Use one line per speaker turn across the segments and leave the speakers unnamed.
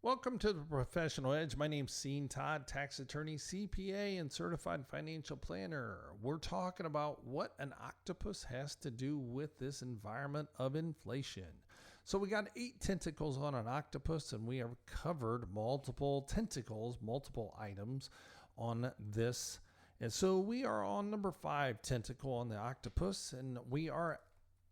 Welcome to the Professional Edge. My name's Todd, tax attorney, CPA, and certified financial planner. We're talking about what an octopus has to do with this environment of inflation. So we got 8 tentacles on an octopus, and we have covered multiple tentacles, multiple items on this. And so we are on number 5 tentacle on the octopus, and we are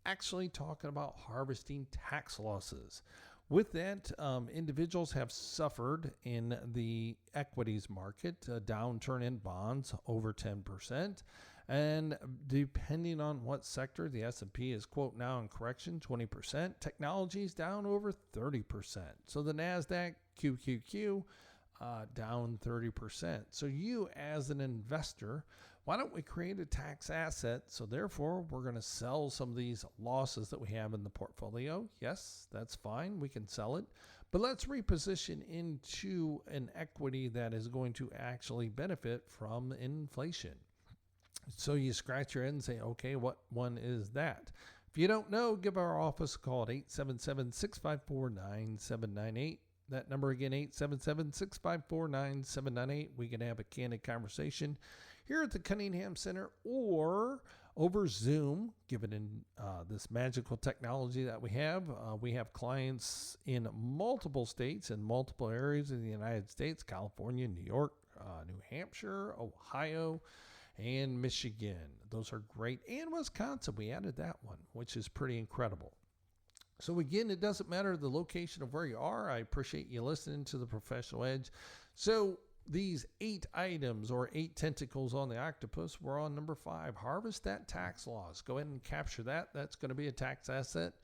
actually talking about harvesting tax losses. With that, individuals have suffered in the equities market, a downturn in bonds over 10%. And depending on what sector, the S&P is, quote, now in correction, 20%. Technology is down over 30%. So the NASDAQ, QQQ, down 30%. So you as an investor, why don't we create a tax asset? So therefore, we're going to sell some of these losses that we have in the portfolio. Yes, that's fine. We can sell it. But let's reposition into an equity that is going to actually benefit from inflation. So you scratch your head and say, okay, what one is that? If you don't know, give our office a call at 877-654-9798. That number again, 877-654-9798. We can have a candid conversation here at the Cunningham Center or over Zoom, given this magical technology that we have. We have clients in multiple states and multiple areas in the United States: California, New York, New Hampshire, Ohio, and Michigan. Those are great. And Wisconsin, we added that one, which is pretty incredible. So again, it doesn't matter the location of where you are. I appreciate you listening to the Professional Edge. So these 8 items or 8 tentacles on the octopus, we're on number 5. Harvest that tax loss. Go ahead and capture that. That's going to be a tax asset.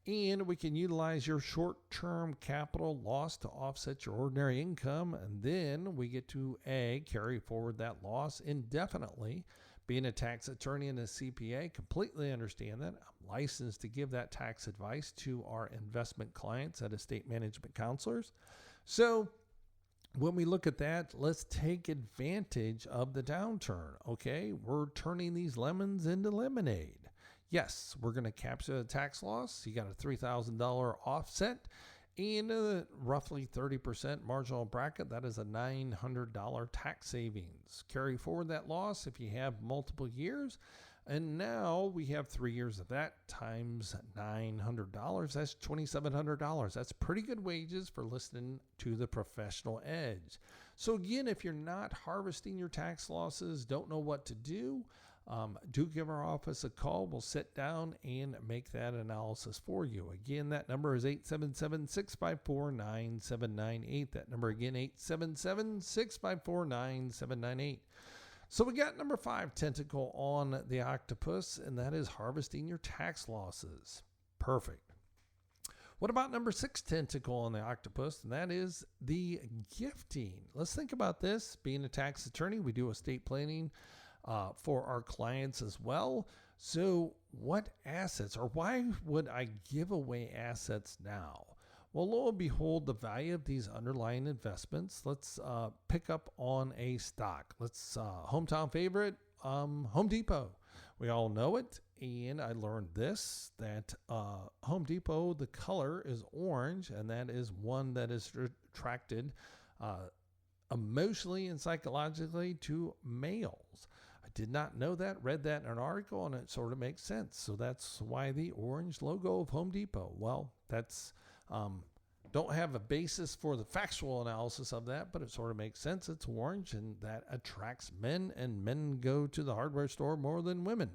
And we can utilize your short-term capital loss to offset your ordinary income. And then we get to carry forward that loss indefinitely. Being a tax attorney and a CPA, completely understand that. I'm licensed to give that tax advice to our investment clients at estate management counselors. So when we look at that, let's take advantage of the downturn. Okay, we're turning these lemons into lemonade. Yes, we're going to capture the tax loss. You got a $3,000 offset and a roughly 30% marginal bracket. That is a $900 tax savings. Carry forward that loss if you have multiple years. And now we have 3 years of that times $900. That's $2,700. That's pretty good wages for listening to the Professional Edge. So again, if you're not harvesting your tax losses, don't know what to do, do give our office a call. We'll sit down and make that analysis for you. Again, that number is 877-654-9798. That number again, 877-654-9798. So we got number 5 tentacle on the octopus, and that is harvesting your tax losses. Perfect. What about number 6 tentacle on the octopus? And that is the gifting. Let's think about this. Being a tax attorney, we do estate planning for our clients as well. So what assets, or why would I give away assets now? Well, lo and behold, the value of these underlying investments. Let's pick up on a stock. Let's hometown favorite, Home Depot. We all know it. And I learned this, that Home Depot, the color is orange, and that is one that is attracted emotionally and psychologically to males. I did not know that, read that in an article, and it sort of makes sense. So that's why the orange logo of Home Depot. Well, that's don't have a basis for the factual analysis of that, but it sort of makes sense. It's orange, and that attracts men, and men go to the hardware store more than women.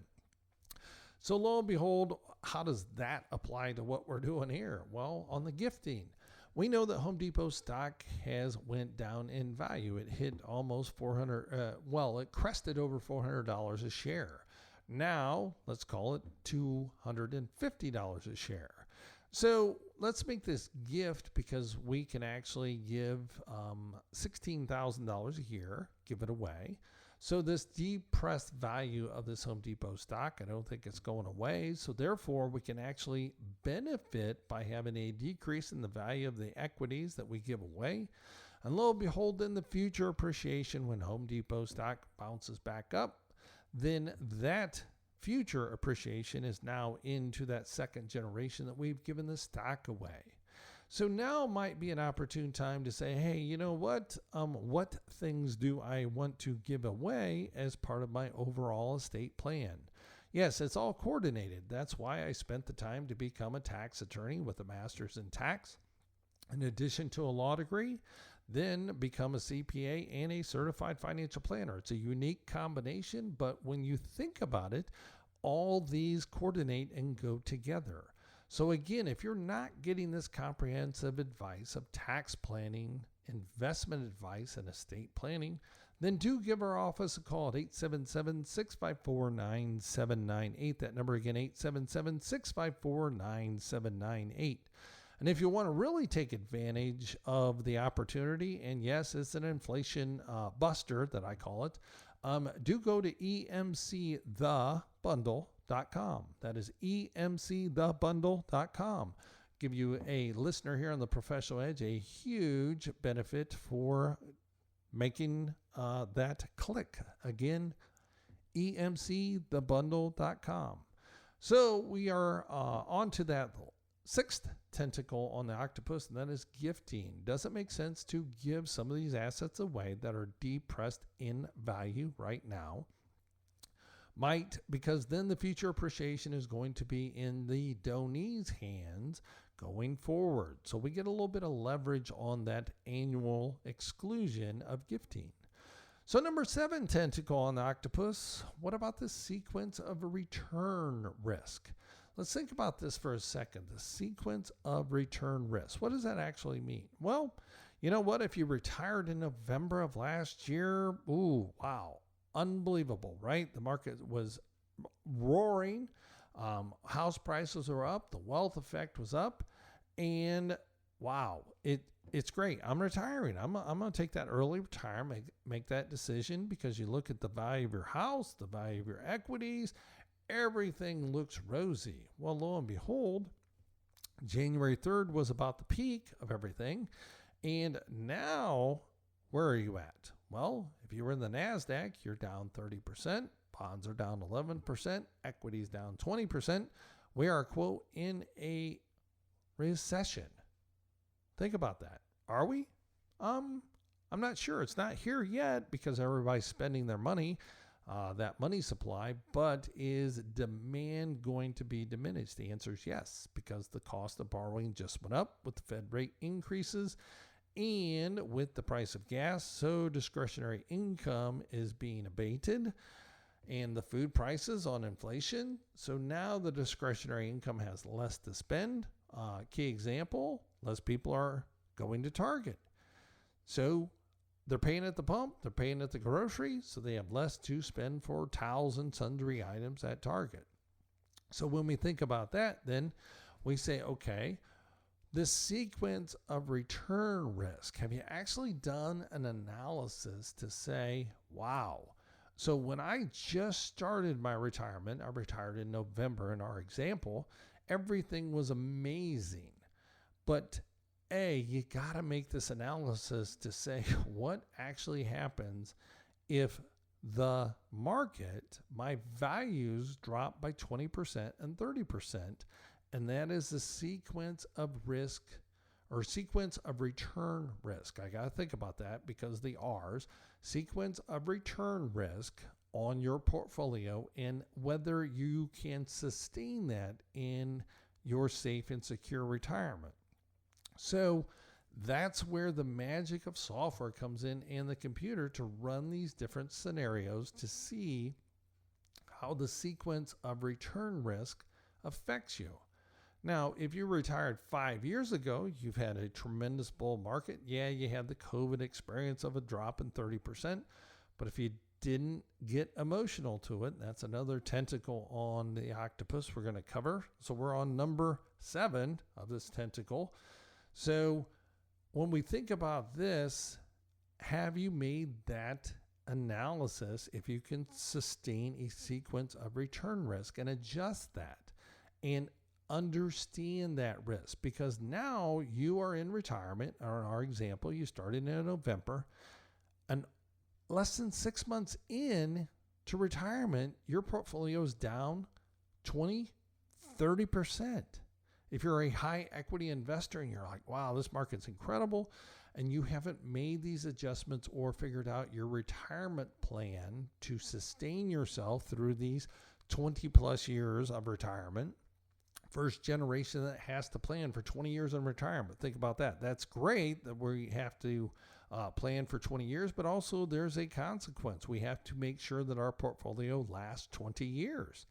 So lo and behold, how does that apply to what we're doing here? Well, on the gifting, we know that Home Depot stock has went down in value. It hit almost it crested over $400 a share. Now, let's call it $250 a share. So let's make this gift, because we can actually give $16,000 a year, give it away. So this depressed value of this Home Depot stock, I don't think it's going away. So therefore, we can actually benefit by having a decrease in the value of the equities that we give away. And lo and behold, in the future appreciation, when Home Depot stock bounces back up, then that future appreciation is now into that second generation that we've given the stock away. So now might be an opportune time to say, hey, you know what things do I want to give away as part of my overall estate plan? Yes, it's all coordinated. That's why I spent the time to become a tax attorney with a master's in tax, in addition to a law degree, then become a CPA and a certified financial planner. It's a unique combination, but when you think about it, all these coordinate and go together. So again, if you're not getting this comprehensive advice of tax planning, investment advice, and estate planning, then do give our office a call at 877-654-9798. That number again, 877-654-9798. And if you want to really take advantage of the opportunity, and yes, it's an inflation buster that I call it, do go to emcthebundle.com. That is emcthebundle.com. Give you a listener here on the Professional Edge a huge benefit for making that click. Again, emcthebundle.com. So we are on to that sixth tentacle on the octopus, and that is gifting. Does it make sense to give some of these assets away that are depressed in value right now? Might, because then the future appreciation is going to be in the donee's hands going forward. So we get a little bit of leverage on that annual exclusion of gifting. So number 7 tentacle on the octopus, what about the sequence of a return risk? Let's think about this for a second. The sequence of return risk. What does that actually mean? Well, you know what? If you retired in November of last year, ooh, wow, unbelievable, right? The market was roaring. House prices were up. The wealth effect was up. And wow, it's great. I'm retiring. I'm going to take that early retirement, make that decision, because you look at the value of your house, the value of your equities, everything looks rosy. Well, lo and behold, January 3rd was about the peak of everything. And now, where are you at? Well, if you were in the NASDAQ, you're down 30%. Bonds are down 11%. Equities down 20%. We are, quote, in a recession. Think about that. Are we? I'm not sure. It's not here yet because everybody's spending their money. That money supply, but is demand going to be diminished? The answer is yes, because the cost of borrowing just went up with the Fed rate increases and with the price of gas. So discretionary income is being abated and the food prices on inflation. So now the discretionary income has less to spend. Key example, less people are going to Target. So they're paying at the pump, they're paying at the grocery, so they have less to spend for towels and sundry items at Target. So when we think about that, then we say, okay, this sequence of return risk, have you actually done an analysis to say, wow, so when I just started my retirement, I retired in November in our example, everything was amazing. But you got to make this analysis to say what actually happens if the market, my values drop by 20% and 30%. And that is the sequence of risk or sequence of return risk. I got to think about that because the R's, sequence of return risk on your portfolio and whether you can sustain that in your safe and secure retirement. So that's where the magic of software comes in and the computer to run these different scenarios to see how the sequence of return risk affects you. Now, if you retired 5 years ago, you've had a tremendous bull market. Yeah, you had the COVID experience of a drop in 30%. But if you didn't get emotional to it, that's another tentacle on the octopus we're going to cover. So we're on number 7 of this tentacle. So when we think about this, have you made that analysis if you can sustain a sequence of return risk and adjust that and understand that risk? Because now you are in retirement, or in our example, you started in November, and less than 6 months in to retirement, your portfolio is down 20, 30%. If you're a high equity investor and you're like, wow, this market's incredible, and you haven't made these adjustments or figured out your retirement plan to sustain yourself through these 20 plus years of retirement, first generation that has to plan for 20 years in retirement. Think about that. That's great that we have to plan for 20 years, but also there's a consequence. We have to make sure that our portfolio lasts 20 years.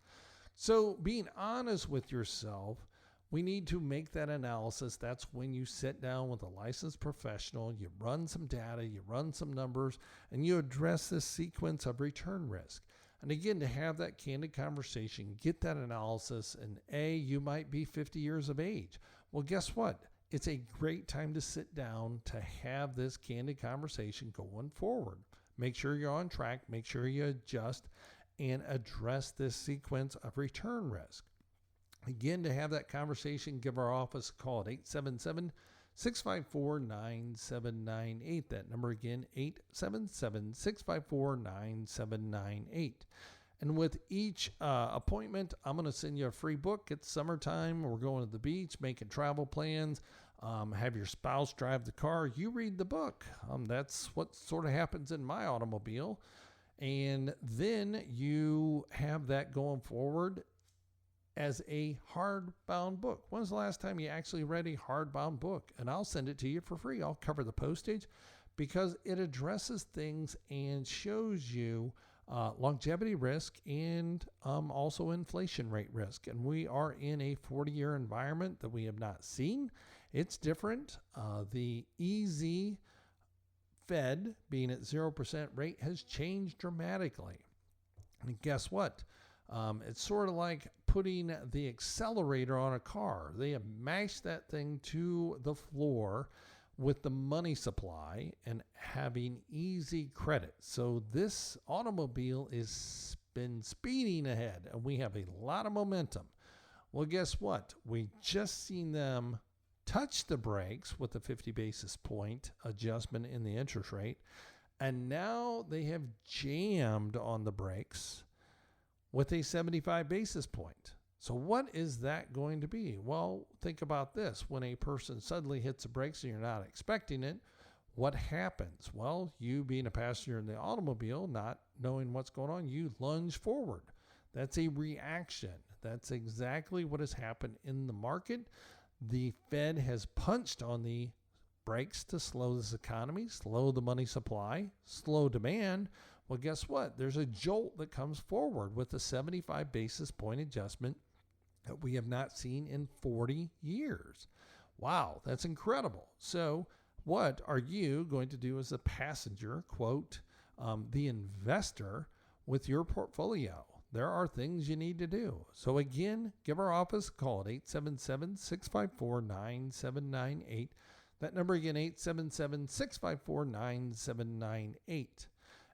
So being honest with yourself, we need to make that analysis. That's when you sit down with a licensed professional, you run some data, you run some numbers, and you address this sequence of return risk. And again, to have that candid conversation, get that analysis, and you might be 50 years of age. Well, guess what? It's a great time to sit down to have this candid conversation going forward. Make sure you're on track, make sure you adjust and address this sequence of return risk. Again, to have that conversation, give our office a call at 877-654-9798. That number again, 877-654-9798. And with each appointment, I'm going to send you a free book. It's summertime. We're going to the beach, making travel plans. Have your spouse drive the car. You read the book. That's what sort of happens in my automobile. And then you have that going forward as a hardbound book. When's the last time you actually read a hardbound book? And I'll send it to you for free. I'll cover the postage because it addresses things and shows you longevity risk and also inflation rate risk. And we are in a 40-year environment that we have not seen. It's different. The easy Fed being at 0% rate has changed dramatically. And guess what? It's sort of like putting the accelerator on a car. They have mashed that thing to the floor with the money supply and having easy credit. So this automobile is been speeding ahead and we have a lot of momentum. Well, guess what? We just seen them touch the brakes with a 50 basis point adjustment in the interest rate. And now they have jammed on the brakes with a 75 basis point. So what is that going to be? Well, think about this. When a person suddenly hits the brakes and you're not expecting it, what happens? Well, you being a passenger in the automobile, not knowing what's going on, you lunge forward. That's a reaction. That's exactly what has happened in the market. The Fed has punched on the brakes to slow this economy, slow the money supply, slow demand. Well, guess what? There's a jolt that comes forward with a 75 basis point adjustment that we have not seen in 40 years. Wow, that's incredible. So what are you going to do as a passenger, quote, the investor with your portfolio? There are things you need to do. So again, give our office a call at 877-654-9798. That number again, 877-654-9798.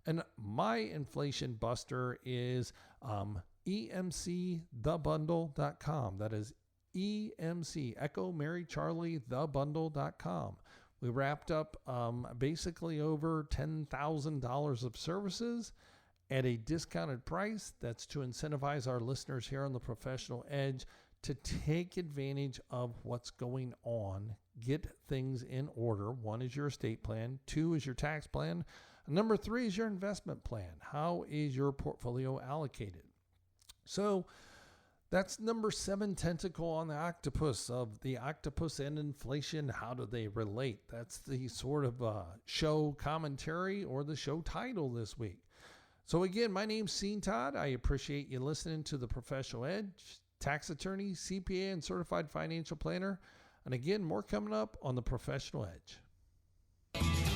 And my inflation buster is emcthebundle.com. That is EMC, Echo Mary Charlie, thebundle.com. We wrapped up basically over $10,000 of services at a discounted price. That's to incentivize our listeners here on the Professional Edge to take advantage of what's going on. Get things in order. 1 is your estate plan. 2 is your tax plan. Number 3 is your investment plan. How is your portfolio allocated? So that's number 7 tentacle on the octopus of the Octopus and Inflation. How do they relate? That's the sort of show commentary or the show title this week. So again, my name's Todd. I appreciate you listening to the Professional Edge, tax attorney, CPA, and certified financial planner. And again, more coming up on the Professional Edge.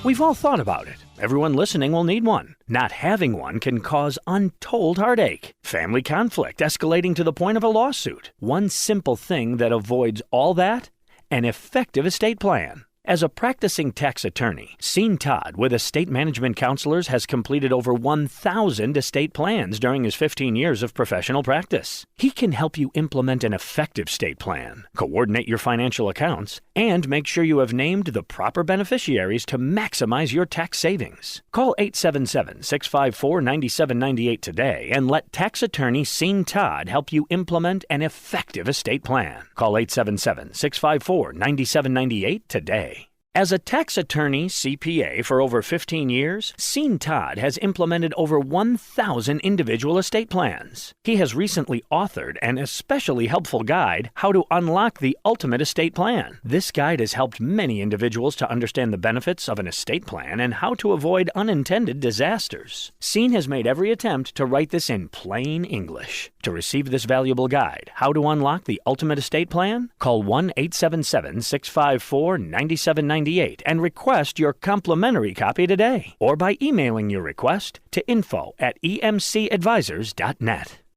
We've all thought about it. Everyone listening will need one. Not having one can cause untold heartache, family conflict escalating to the point of a lawsuit. One simple thing that avoids all that: an effective estate plan. As a practicing tax attorney, Todd with Estate Management Counselors has completed over 1,000 estate plans during his 15 years of professional practice. He can help you implement an effective estate plan, coordinate your financial accounts, and make sure you have named the proper beneficiaries to maximize your tax savings. Call 877-654-9798 today and let tax attorney Todd help you implement an effective estate plan. Call 877-654-9798 today. As a tax attorney, CPA for over 15 years, Todd has implemented over 1,000 individual estate plans. He has recently authored an especially helpful guide, How to Unlock the Ultimate Estate Plan. This guide has helped many individuals to understand the benefits of an estate plan and how to avoid unintended disasters. has made every attempt to write this in plain English. To receive this valuable guide, How to Unlock the Ultimate Estate Plan, call 1-877-654-9798 and request your complimentary copy today, or by emailing your request to info@emcadvisors.net.